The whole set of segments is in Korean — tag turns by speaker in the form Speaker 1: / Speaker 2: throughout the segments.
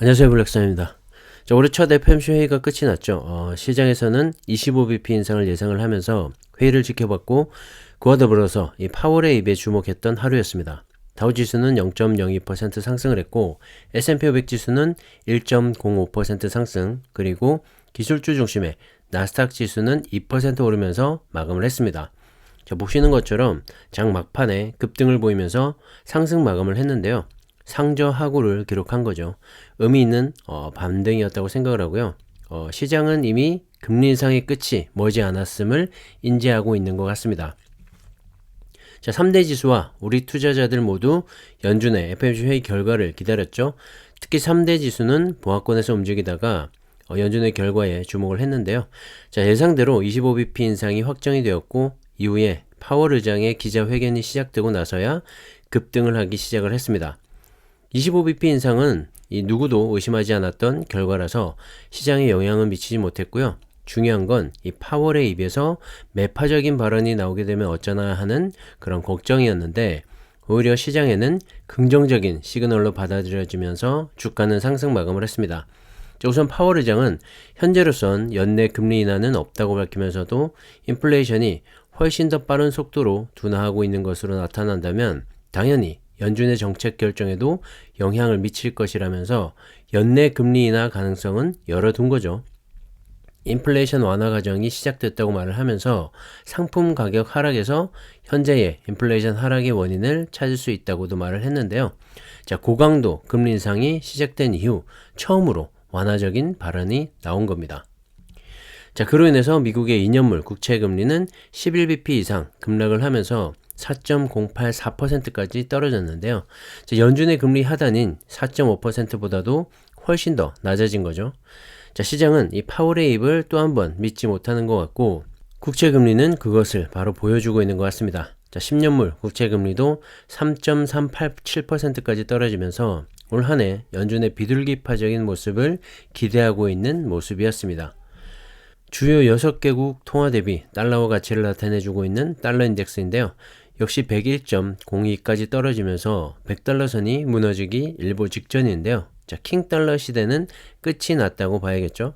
Speaker 1: 안녕하세요, 블랙선입니다. 자, 올해 첫 FOMC 회의가 끝이 났죠. 시장에서는 25bp 인상을 예상을 하면서 회의를 지켜봤고, 그와 더불어서 이 파월의 입에 주목했던 하루였습니다. 다우지수는 0.02% 상승을 했고, S&P 500 지수는 1.05% 상승, 그리고 기술주 중심의 나스닥 지수는 2% 오르면서 마감을 했습니다. 자, 보시는 것처럼 장 막판에 급등을 보이면서 상승 마감을 했는데요. 상저하고를 기록한 거죠. 의미 있는 반등이었다고 생각을 하고요. 시장은 이미 금리 인상의 끝이 머지 않았음을 인지하고 있는 것 같습니다. 자, 3대 지수와 우리 투자자들 모두 연준의 FOMC 회의 결과를 기다렸죠. 특히 3대 지수는 보합권에서 움직이다가 연준의 결과에 주목을 했는데요. 자, 예상대로 25bp 인상이 확정이 되었고 이후에 파월 의장의 기자회견이 시작되고 나서야 급등을 하기 시작을 했습니다. 25bp 인상은 누구도 의심하지 않았던 결과라서 시장에 영향은 미치지 못했고요. 중요한 건 이 파월의 입에서 매파적인 발언이 나오게 되면 어쩌나 하는 그런 걱정이었는데 오히려 시장에는 긍정적인 시그널로 받아들여지면서 주가는 상승 마감을 했습니다. 우선 파월 의장은 현재로선 연내 금리 인하는 없다고 밝히면서도 인플레이션이 훨씬 더 빠른 속도로 둔화하고 있는 것으로 나타난다면 당연히 연준의 정책 결정에도 영향을 미칠 것이라면서 연내 금리 인하 가능성은 열어둔 거죠. 인플레이션 완화 과정이 시작됐다고 말을 하면서 상품 가격 하락에서 현재의 인플레이션 하락의 원인을 찾을 수 있다고도 말을 했는데요. 자, 고강도 금리 인상이 시작된 이후 처음으로 완화적인 발언이 나온 겁니다. 자, 그로 인해서 미국의 2년물 국채 금리는 11bp 이상 급락을 하면서 4.084%까지 떨어졌는데요. 자, 연준의 금리 하단인 4.5%보다도 훨씬 더 낮아진 거죠. 자, 시장은 이 파월의 입을 또 한 번 믿지 못하는 것 같고 국채 금리는 그것을 바로 보여주고 있는 것 같습니다. 자, 10년물 국채 금리도 3.387%까지 떨어지면서 올 한 해 연준의 비둘기파적인 모습을 기대하고 있는 모습이었습니다. 주요 6개국 통화 대비 달러화 가치를 나타내주고 있는 달러 인덱스인데요. 역시 101.02까지 떨어지면서 100달러 선이 무너지기 일보 직전인데요. 자, 킹달러 시대는 끝이 났다고 봐야겠죠.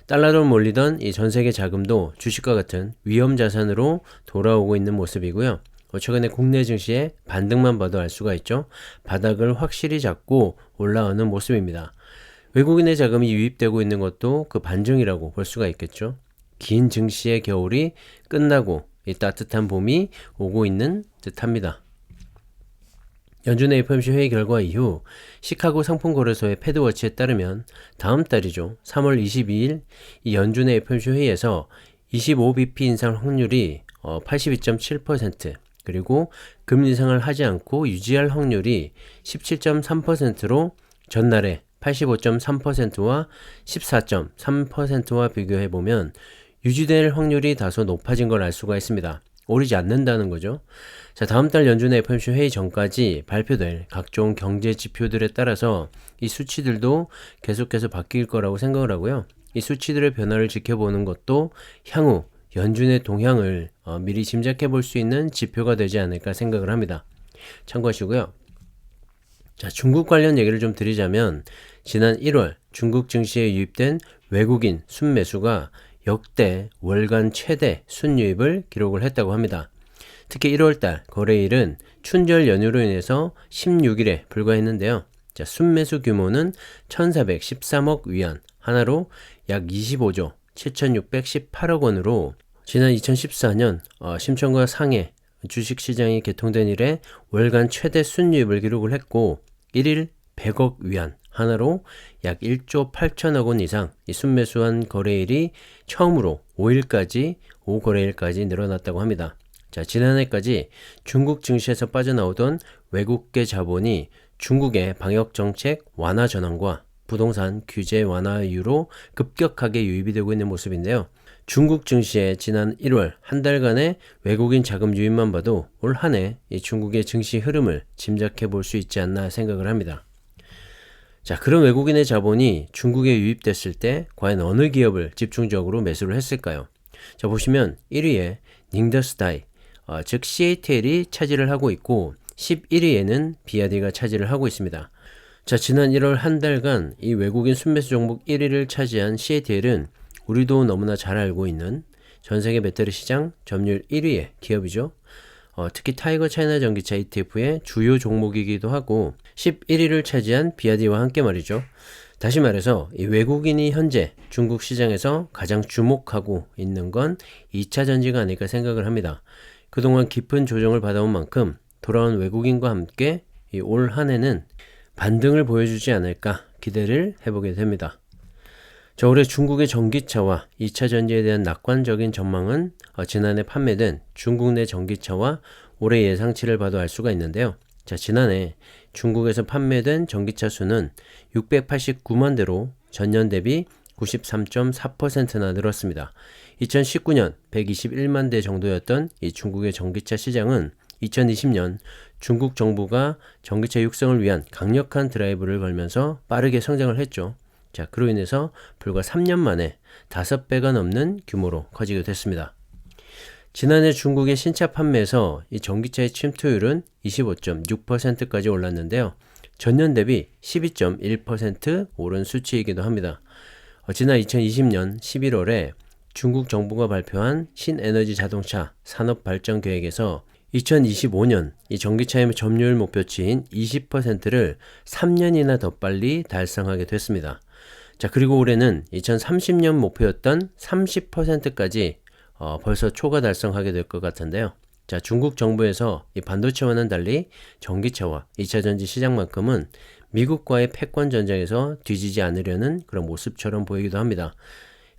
Speaker 1: 달러로 몰리던 이 전세계 자금도 주식과 같은 위험 자산으로 돌아오고 있는 모습이고요. 최근에 국내 증시의 반등만 봐도 알 수가 있죠. 바닥을 확실히 잡고 올라오는 모습입니다. 외국인의 자금이 유입되고 있는 것도 그 반증이라고 볼 수가 있겠죠. 긴 증시의 겨울이 끝나고 이 따뜻한 봄이 오고 있는 듯합니다. 연준의 FOMC 회의 결과 이후 시카고 상품거래소의 패드워치에 따르면 다음 달이죠. 3월 22일 이 연준의 FOMC 회의에서 25bp 인상 확률이 82.7% 그리고 금리 인상을 하지 않고 유지할 확률이 17.3%로 전날에 85.3%와 14.3%와 비교해보면 유지될 확률이 다소 높아진 걸 알 수가 있습니다. 오르지 않는다는 거죠. 자, 다음 달 연준의 FOMC 회의 전까지 발표될 각종 경제 지표들에 따라서 이 수치들도 계속해서 바뀔 거라고 생각을 하고요. 이 수치들의 변화를 지켜보는 것도 향후 연준의 동향을 미리 짐작해 볼 수 있는 지표가 되지 않을까 생각을 합니다. 참고하시고요. 자, 중국 관련 얘기를 좀 드리자면 지난 1월 중국 증시에 유입된 외국인 순매수가 역대 월간 최대 순유입을 기록을 했다고 합니다. 특히 1월달 거래일은 춘절 연휴로 인해서 16일에 불과했는데요. 자, 순매수 규모는 1413억 위안, 하나로 약 25조 7618억 원으로 지난 2014년 심청과 상해 주식시장이 개통된 이래 월간 최대 순유입을 기록을 했고 1일 100억 위안, 하나로 약 1조 8천억 원 이상 이 순매수한 거래일이 처음으로 5거래일까지 늘어났다고 합니다. 자, 지난해까지 중국 증시에서 빠져나오던 외국계 자본이 중국의 방역정책 완화 전환과 부동산 규제 완화 이후로 급격하게 유입이 되고 있는 모습인데요. 중국 증시의 지난 1월 한 달간의 외국인 자금 유입만 봐도 올 한 해 중국의 증시 흐름을 짐작해 볼 수 있지 않나 생각을 합니다. 자, 그런 외국인의 자본이 중국에 유입됐을 때 과연 어느 기업을 집중적으로 매수를 했을까요? 자, 보시면 1위에 닝더스다이, 즉 CATL이 차지를 하고 있고 11위에는 비아디가 차지를 하고 있습니다. 자, 지난 1월 한 달간 이 외국인 순매수 종목 1위를 차지한 CATL은 우리도 너무나 잘 알고 있는 전 세계 배터리 시장 점유율 1위의 기업이죠. 특히 타이거 차이나 전기차 ETF의 주요 종목이기도 하고 11위를 차지한 비아디와 함께 말이죠. 다시 말해서 이 외국인이 현재 중국 시장에서 가장 주목하고 있는 건 2차 전지가 아닐까 생각을 합니다. 그동안 깊은 조정을 받아온 만큼 돌아온 외국인과 함께 이 올 한 해는 반등을 보여주지 않을까 기대를 해보게 됩니다. 자, 올해 중국의 전기차와 2차 전지에 대한 낙관적인 전망은 지난해 판매된 중국 내 전기차와 올해 예상치를 봐도 알 수가 있는데요. 자, 지난해 중국에서 판매된 전기차 수는 689만 대로 전년 대비 93.4%나 늘었습니다. 2019년 121만 대 정도였던 이 중국의 전기차 시장은 2020년 중국 정부가 전기차 육성을 위한 강력한 드라이브를 걸면서 빠르게 성장을 했죠. 자, 그로 인해서 불과 3년 만에 5배가 넘는 규모로 커지게 됐습니다. 지난해 중국의 신차 판매에서 이 전기차의 침투율은 25.6%까지 올랐는데요. 전년 대비 12.1% 오른 수치이기도 합니다. 지난 2020년 11월에 중국 정부가 발표한 신에너지 자동차 산업 발전 계획에서 2025년 이 전기차의 점유율 목표치인 20%를 3년이나 더 빨리 달성하게 됐습니다. 자, 그리고 올해는 2030년 목표였던 30%까지 벌써 초과 달성하게 될 것 같은데요. 자, 중국 정부에서 이 반도체와는 달리 전기차와 2차 전지 시장만큼은 미국과의 패권 전쟁에서 뒤지지 않으려는 그런 모습처럼 보이기도 합니다.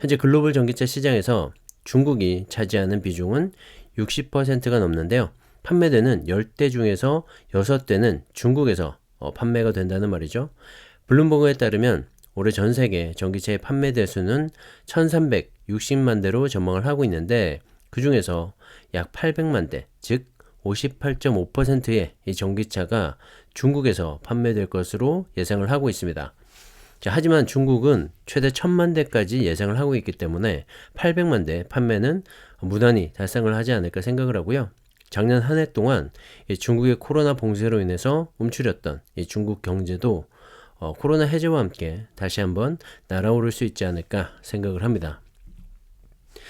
Speaker 1: 현재 글로벌 전기차 시장에서 중국이 차지하는 비중은 60%가 넘는데요. 판매되는 10대 중에서 6대는 중국에서 판매가 된다는 말이죠. 블룸버그에 따르면 올해 전 세계 전기차의 판매 대수는 1360만 대로 전망을 하고 있는데 그 중에서 약 800만 대, 즉 58.5%의 이 전기차가 중국에서 판매될 것으로 예상을 하고 있습니다. 자, 하지만 중국은 최대 1000만 대까지 예상을 하고 있기 때문에 800만 대 판매는 무난히 달성을 하지 않을까 생각을 하고요. 작년 한 해 동안 중국의 코로나 봉쇄로 인해서 움츠렸던 이 중국 경제도 코로나 해제와 함께 다시 한번 날아오를 수 있지 않을까 생각을 합니다.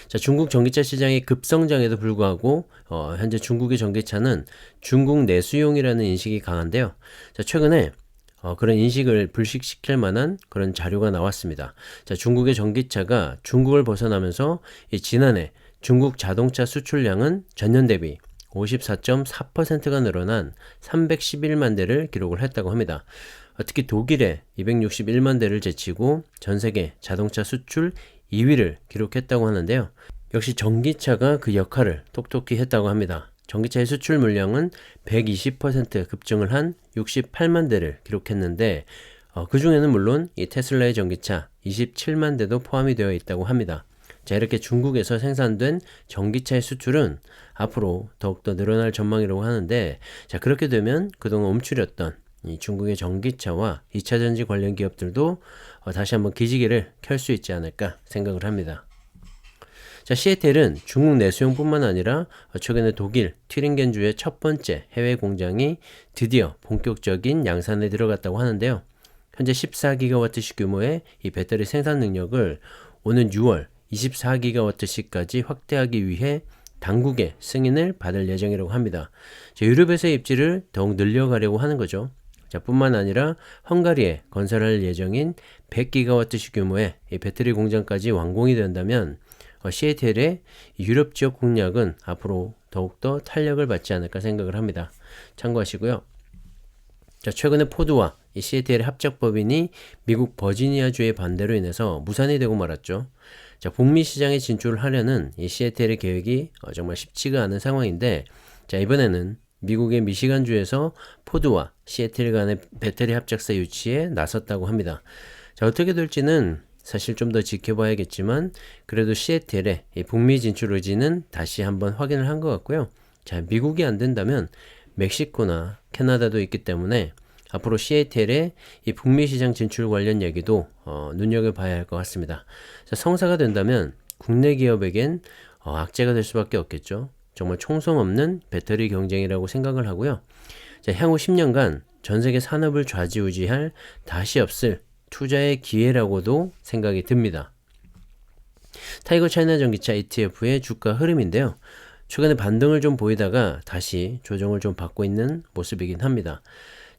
Speaker 1: 자, 중국 전기차 시장의 급성장에도 불구하고 현재 중국의 전기차는 중국 내수용이라는 인식이 강한데요. 자, 최근에 그런 인식을 불식시킬 만한 그런 자료가 나왔습니다. 자, 중국의 전기차가 중국을 벗어나면서 지난해 중국 자동차 수출량은 전년 대비 54.4%가 늘어난 311만 대를 기록을 했다고 합니다. 특히 독일에 261만 대를 제치고 전 세계 자동차 수출 2위를 기록했다고 하는데요. 역시 전기차가 그 역할을 톡톡히 했다고 합니다. 전기차의 수출 물량은 120% 급증을 한 68만 대를 기록했는데 그 중에는 물론 이 테슬라의 전기차 27만 대도 포함이 되어 있다고 합니다. 자, 이렇게 중국에서 생산된 전기차의 수출은 앞으로 더욱더 늘어날 전망이라고 하는데, 자, 그렇게 되면 그동안 움츠렸던 이 중국의 전기차와 2차 전지 관련 기업들도 다시 한번 기지개를 켤 수 있지 않을까 생각을 합니다. 자, CATL은 중국 내수용뿐만 아니라 최근에 독일 튜링겐주의 첫 번째 해외 공장이 드디어 본격적인 양산에 들어갔다고 하는데요. 현재 14GWh 규모의 이 배터리 생산 능력을 오는 6월 24GWh까지 확대하기 위해 당국의 승인을 받을 예정이라고 합니다. 자, 유럽에서의 입지를 더욱 늘려가려고 하는 거죠. 자, 뿐만 아니라 헝가리에 건설할 예정인 100GWh 규모의 이 배터리 공장까지 완공이 된다면 CATL의 유럽 지역 공략은 앞으로 더욱더 탄력을 받지 않을까 생각을 합니다. 참고하시고요. 자, 최근에 포드와 이 CATL의 합작법인이 미국 버지니아주의 반대로 인해서 무산이 되고 말았죠. 자, 북미 시장에 진출을 하려는 이 CATL의 계획이 정말 쉽지가 않은 상황인데, 자, 이번에는 미국의 미시간주에서 포드와 CATL 간의 배터리 합작사 유치에 나섰다고 합니다. 자, 어떻게 될지는 사실 좀 더 지켜봐야겠지만 그래도 CATL의 이 북미 진출 의지는 다시 한번 확인을 한 것 같고요. 자, 미국이 안 된다면 멕시코나 캐나다도 있기 때문에 앞으로 CATL의 이 북미 시장 진출 관련 얘기도 눈여겨봐야 할 것 같습니다. 자, 성사가 된다면 국내 기업에겐 악재가 될 수밖에 없겠죠. 정말 총성 없는 배터리 경쟁이라고 생각을 하고요. 자, 향후 10년간 전 세계 산업을 좌지우지할 다시 없을 투자의 기회라고도 생각이 듭니다. 타이거 차이나 전기차 ETF의 주가 흐름인데요. 최근에 반등을 좀 보이다가 다시 조정을 좀 받고 있는 모습이긴 합니다.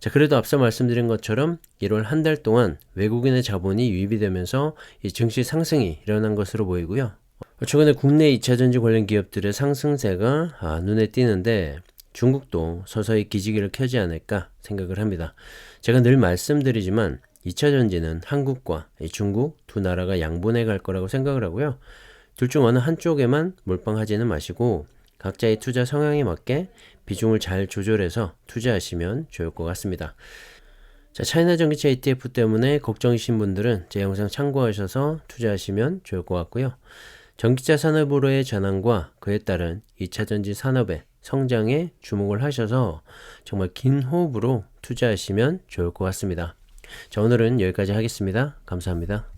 Speaker 1: 자, 그래도 앞서 말씀드린 것처럼 1월 한 달 동안 외국인의 자본이 유입이 되면서 이 증시 상승이 일어난 것으로 보이고요. 최근에 국내 2차전지 관련 기업들의 상승세가 눈에 띄는데 중국도 서서히 기지개를 켜지 않을까 생각을 합니다. 제가 늘 말씀드리지만 2차전지는 한국과 중국 두 나라가 양분해 갈 거라고 생각을 하고요. 둘 중 어느 한쪽에만 몰빵하지는 마시고 각자의 투자 성향에 맞게 비중을 잘 조절해서 투자하시면 좋을 것 같습니다. 자, 차이나 전기차 ETF 때문에 걱정이신 분들은 제 영상 참고하셔서 투자하시면 좋을 것 같고요. 전기차 산업으로의 전환과 그에 따른 2차전지 산업의 성장에 주목을 하셔서 정말 긴 호흡으로 투자하시면 좋을 것 같습니다. 자, 오늘은 여기까지 하겠습니다. 감사합니다.